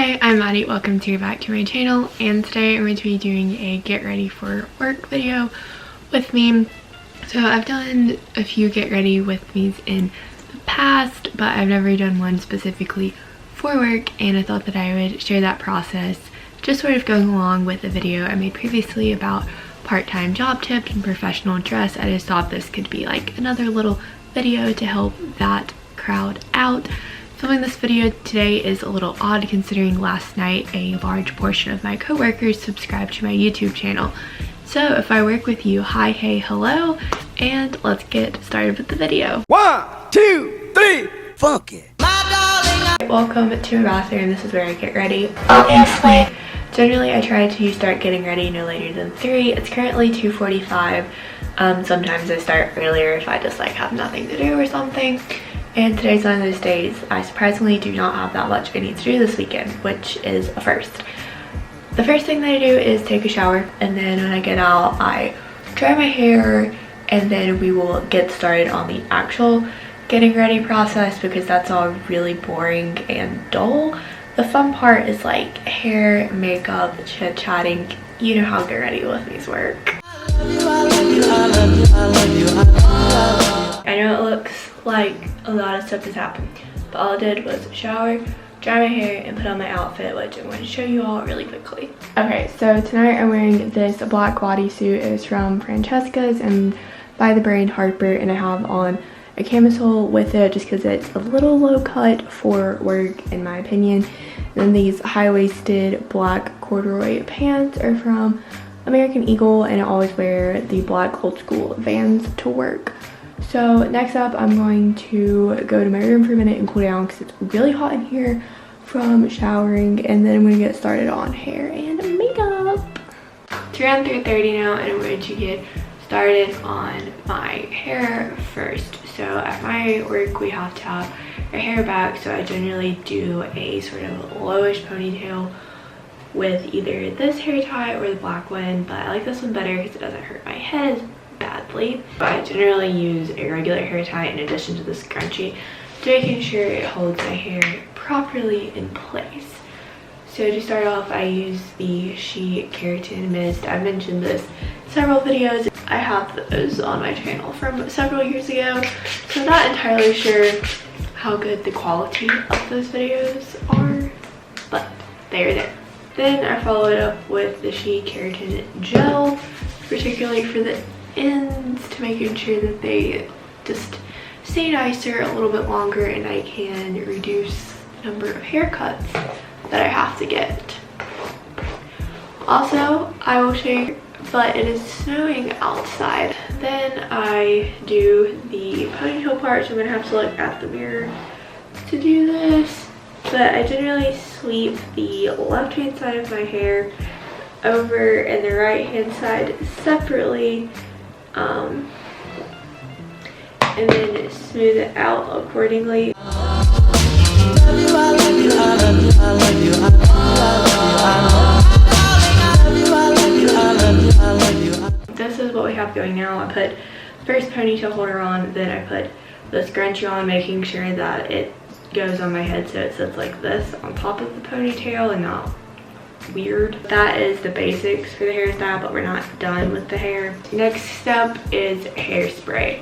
Hi, I'm Maddie. Welcome back to my channel, and today I'm going to be doing a get ready for work video with me. So I've done a few get ready with me's in the past, but I've never done one specifically for work, and I thought that I would share that process just sort of going along with the video I made previously about part-time job tips and professional dress. I just thought this could be like another little video to help that crowd out. Filming this video today is a little odd considering last night a large portion of my coworkers subscribed to my YouTube channel. So if I work with you, hi, hey, hello, and let's get started with the video. 1, 2, 3, funk it. Welcome to my bathroom. This is where I get ready, obviously. Generally, I try to start getting ready no later than 3. It's currently 2:45. Sometimes I start earlier if I just like have nothing to do or something. And today's one of those days I surprisingly do not have that much I need to do this weekend, which is a first. The first thing that I do is take a shower, and then when I get out I dry my hair, and then we will get started on the actual getting ready process because that's all really boring and dull. The fun part is like hair, makeup, chit-chatting. You know how get ready with me's work. I know it looks like a lot of stuff has happened, but all I did was shower, dry my hair, and put on my outfit, which I'm going to show you all really quickly. Okay, so tonight I'm wearing this black bodysuit. It's from Francesca's and by the brand Harper, and I have on a camisole with it just because it's a little low cut for work in my opinion. And then these high-waisted black corduroy pants are from American Eagle, and I always wear the black old school Vans to work. So next up, I'm going to go to my room for a minute and cool down because it's really hot in here from showering, and then I'm going to get started on hair and makeup. It's around 3:30 now, and I'm going to get started on my hair first. So at my work, we have to have our hair back, so I generally do a sort of lowish ponytail with either this hair tie or the black one, but I like this one better because it doesn't hurt my head badly. But I generally use a regular hair tie in addition to the scrunchie to making sure it holds my hair properly in place. So to start off, I use the She Keratin Mist. I've mentioned this in several videos. I have those on my channel from several years ago, so I'm not entirely sure how good the quality of those videos are, but they're there. Then I follow it up with the She Keratin Gel, particularly for the ends, to making sure that they just stay nicer a little bit longer and I can reduce the number of haircuts that I have to get. Also, I will show you, but it is snowing outside. Then I do the ponytail part, so I'm gonna have to look at the mirror to do this. But I generally sweep the left hand side of my hair over and the right hand side separately, and then smooth it out accordingly. This is what we have going now. I put first ponytail holder on, then I put the scrunchie on, making sure that it goes on my head so it sits like this on top of the ponytail and not weird. That is the basics for the hairstyle, but we're not done with the hair. Next step is hairspray.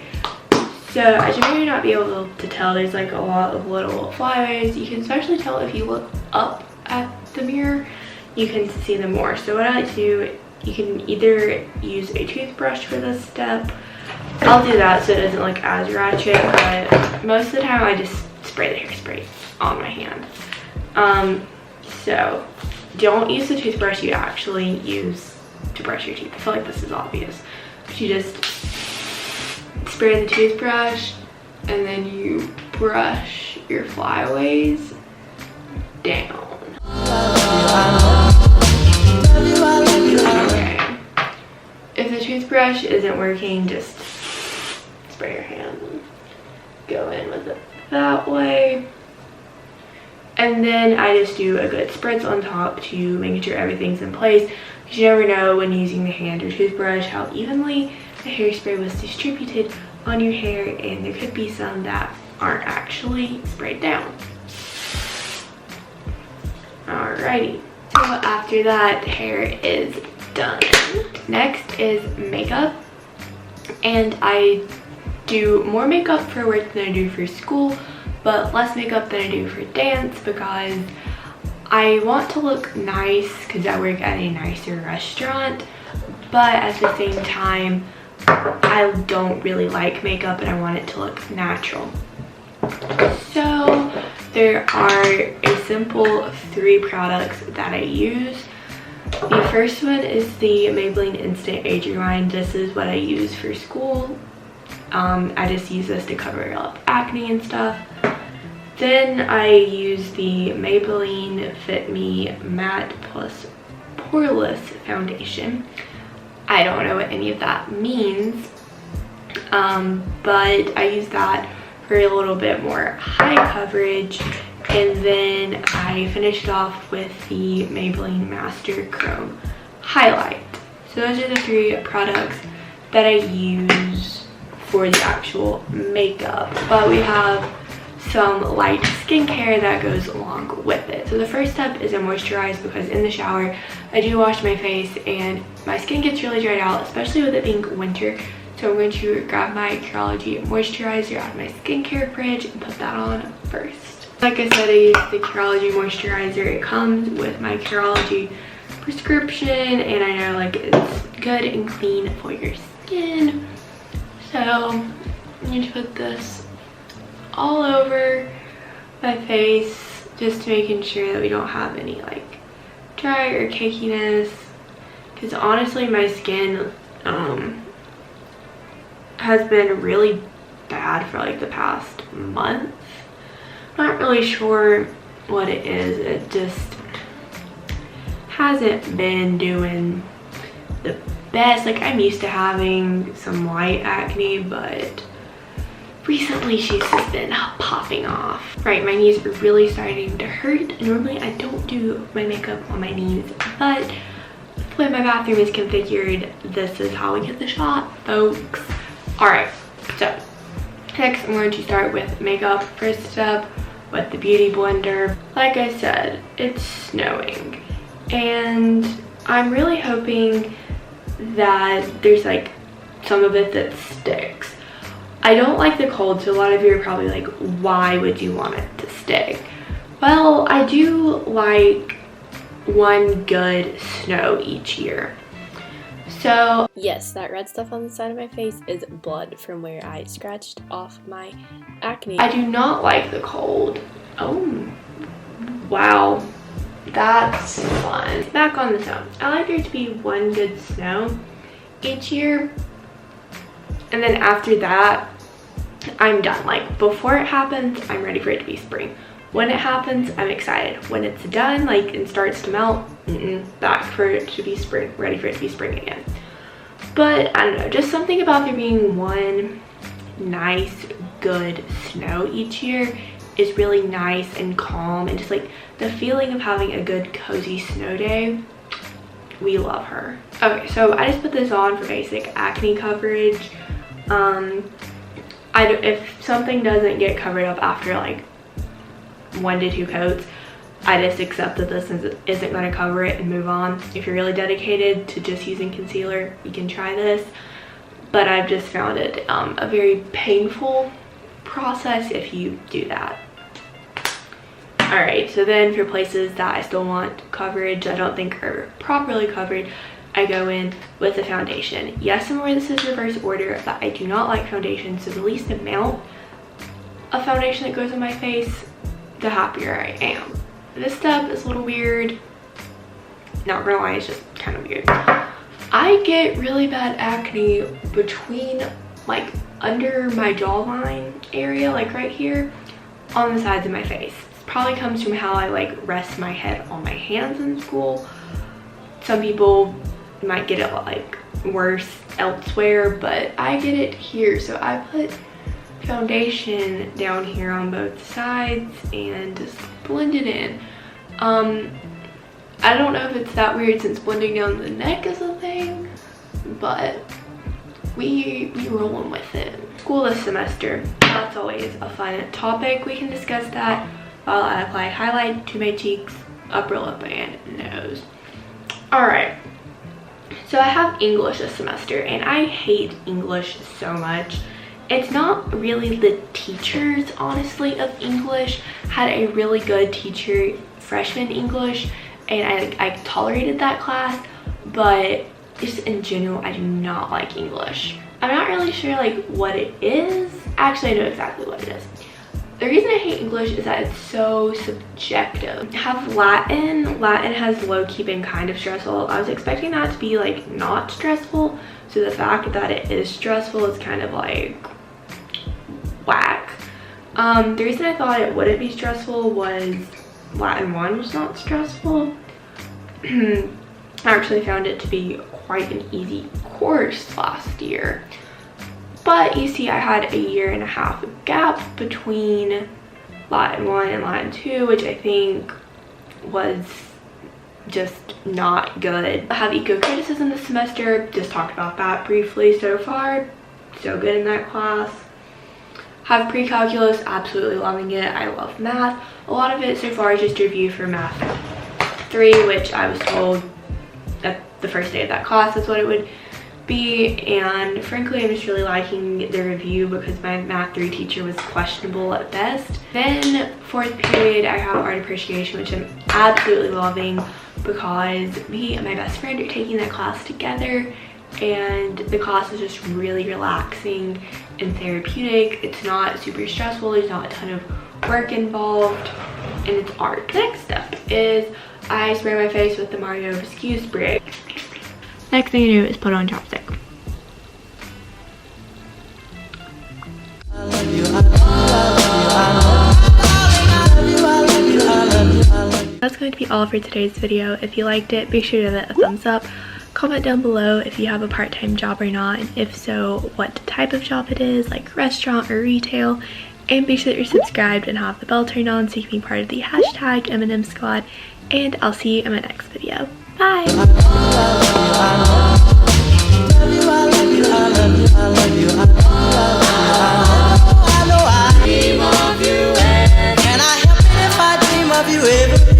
So I should maybe not be able to tell, there's like a lot of little flyaways. You can especially tell if you look up at the mirror, you can see them more. So what I like to do, you can either use a toothbrush for this step. I'll do that so it doesn't look as ratchet, but most of the time I just spray the hairspray on my hand. So don't use the toothbrush you actually use to brush your teeth. I feel like this is obvious. But you just spray the toothbrush and then you brush your flyaways down. Okay. If the toothbrush isn't working, just spray your hand and go in with it that way. And then I just do a good spritz on top to make sure everything's in place, because you never know when using the hand or toothbrush how evenly the hairspray was distributed on your hair, and there could be some that aren't actually sprayed down. Alright. Alrighty, so after that, hair is done. Next is makeup, and I do more makeup for work than I do for school, but less makeup than I do for dance because I want to look nice because I work at a nicer restaurant, but at the same time, I don't really like makeup and I want it to look natural. So there are a simple 3 products that I use. The first one is the Maybelline Instant Age Rewind. This is what I use for school. I just use this to cover up acne and stuff. Then I use the Maybelline Fit Me Matte Plus Poreless Foundation. I don't know what any of that means, but I use that for a little bit more high coverage. And then I finished off with the Maybelline Master Chrome Highlight. So those are the 3 products that I use for the actual makeup. But we have some light skincare that goes along with it. So the first step is to moisturize, because in the shower I do wash my face and my skin gets really dried out, especially with it being winter. So I'm going to grab my Curology moisturizer out of my skincare fridge and put that on first. Like I said, I use the Curology moisturizer. It comes with my Curology prescription, and I know like it's good and clean for your skin. So I'm going to put this all over my face, just making sure that we don't have any like dry or cakiness, because honestly my skin has been really bad for like the past month. Not really sure what it is. It just hasn't been doing the best. Like, I'm used to having some white acne, but recently she's just been popping off. Right, my knees are really starting to hurt. Normally I don't do my makeup on my knees, but the way my bathroom is configured, this is how we get the shot, folks. Alright, so next I'm going to start with makeup. First step with the Beauty Blender. Like I said, it's snowing, and I'm really hoping that there's like some of it that sticks. I don't like the cold, so a lot of you are probably like, why would you want it to stick? Well, I do like one good snow each year. So yes, that red stuff on the side of my face is blood from where I scratched off my acne. I do not like the cold. Oh, wow. That's fun. Back on the snow. I like there to be one good snow each year. And then after that, I'm done. Like, before it happens, I'm ready for it to be spring. When it happens, I'm excited. When it's done, like, and starts to melt, back for it to be spring, ready for it to be spring again. But I don't know, just something about there being one nice, good snow each year is really nice and calm, and just like the feeling of having a good cozy snow day. We love her. Okay, so I just put this on for basic acne coverage. If something doesn't get covered up after like 1 to 2 coats, I just accept that this isn't going to cover it and move on. If you're really dedicated to just using concealer, you can try this, but I've just found it a very painful process if you do that. Alright, so then for places that I still want coverage, I don't think are properly covered, I go in with the foundation. Yes, I'm aware this is reverse order, but I do not like foundation, so the least amount of foundation that goes on my face, the happier I am. This step is a little weird. Not gonna lie, it's just kind of weird. I get really bad acne between, like, under my jawline area, like right here, on the sides of my face. This probably comes from how I, like, rest my head on my hands in school. Some people might get it, like, worse elsewhere, but I get it here. So I put foundation down here on both sides and just blend it in. I don't know if it's that weird since blending down the neck is a thing, but we rolling with it. School this semester, that's always a fun topic. We can discuss that while I apply highlight to my cheeks upper lip and nose. Alright, so I have English this semester, and I hate English so much. It's not really the teachers, honestly, of English. Had a really good teacher freshman English, and I tolerated that class, but just in general, I do not like English. I'm not really sure like what it is. Actually, I know exactly what it is. The reason I hate English is that it's so subjective. I have Latin. Latin has low-key been kind of stressful. I was expecting that to be like not stressful, so the fact that it is stressful is kind of like whack. The reason I thought it wouldn't be stressful was Latin 1 was not stressful. I actually found it to be quite an easy course last year. But you see, I had a 1.5 year gap between Latin 1 and Latin 2, which I think was just not good. I have eco-criticism this semester, just talked about that briefly so far. So good in that class. Have pre-calculus, absolutely loving it. I love math. A lot of it so far is just review for math 3, which I was told at the first day of that class that's what it would be, and frankly I'm just really liking the review because my math 3 teacher was questionable at best. Then 4th period I have art appreciation, which I'm absolutely loving because me and my best friend are taking that class together, and the class is just really relaxing and therapeutic. It's not super stressful, there's not a ton of work involved, and it's art. The next step is I spray my face with the Mario Rescue spray. Next thing you do is put on chapstick. That's going to be all for today's video. If you liked it, be sure to give it a thumbs up. Comment down below if you have a part-time job or not, and if so, what type of job it is, like restaurant or retail. And be sure that you're subscribed and have the bell turned on so you can be part of the hashtag M&M squad. And I'll see you in my next video. Bye! Can I help it if I dream of you every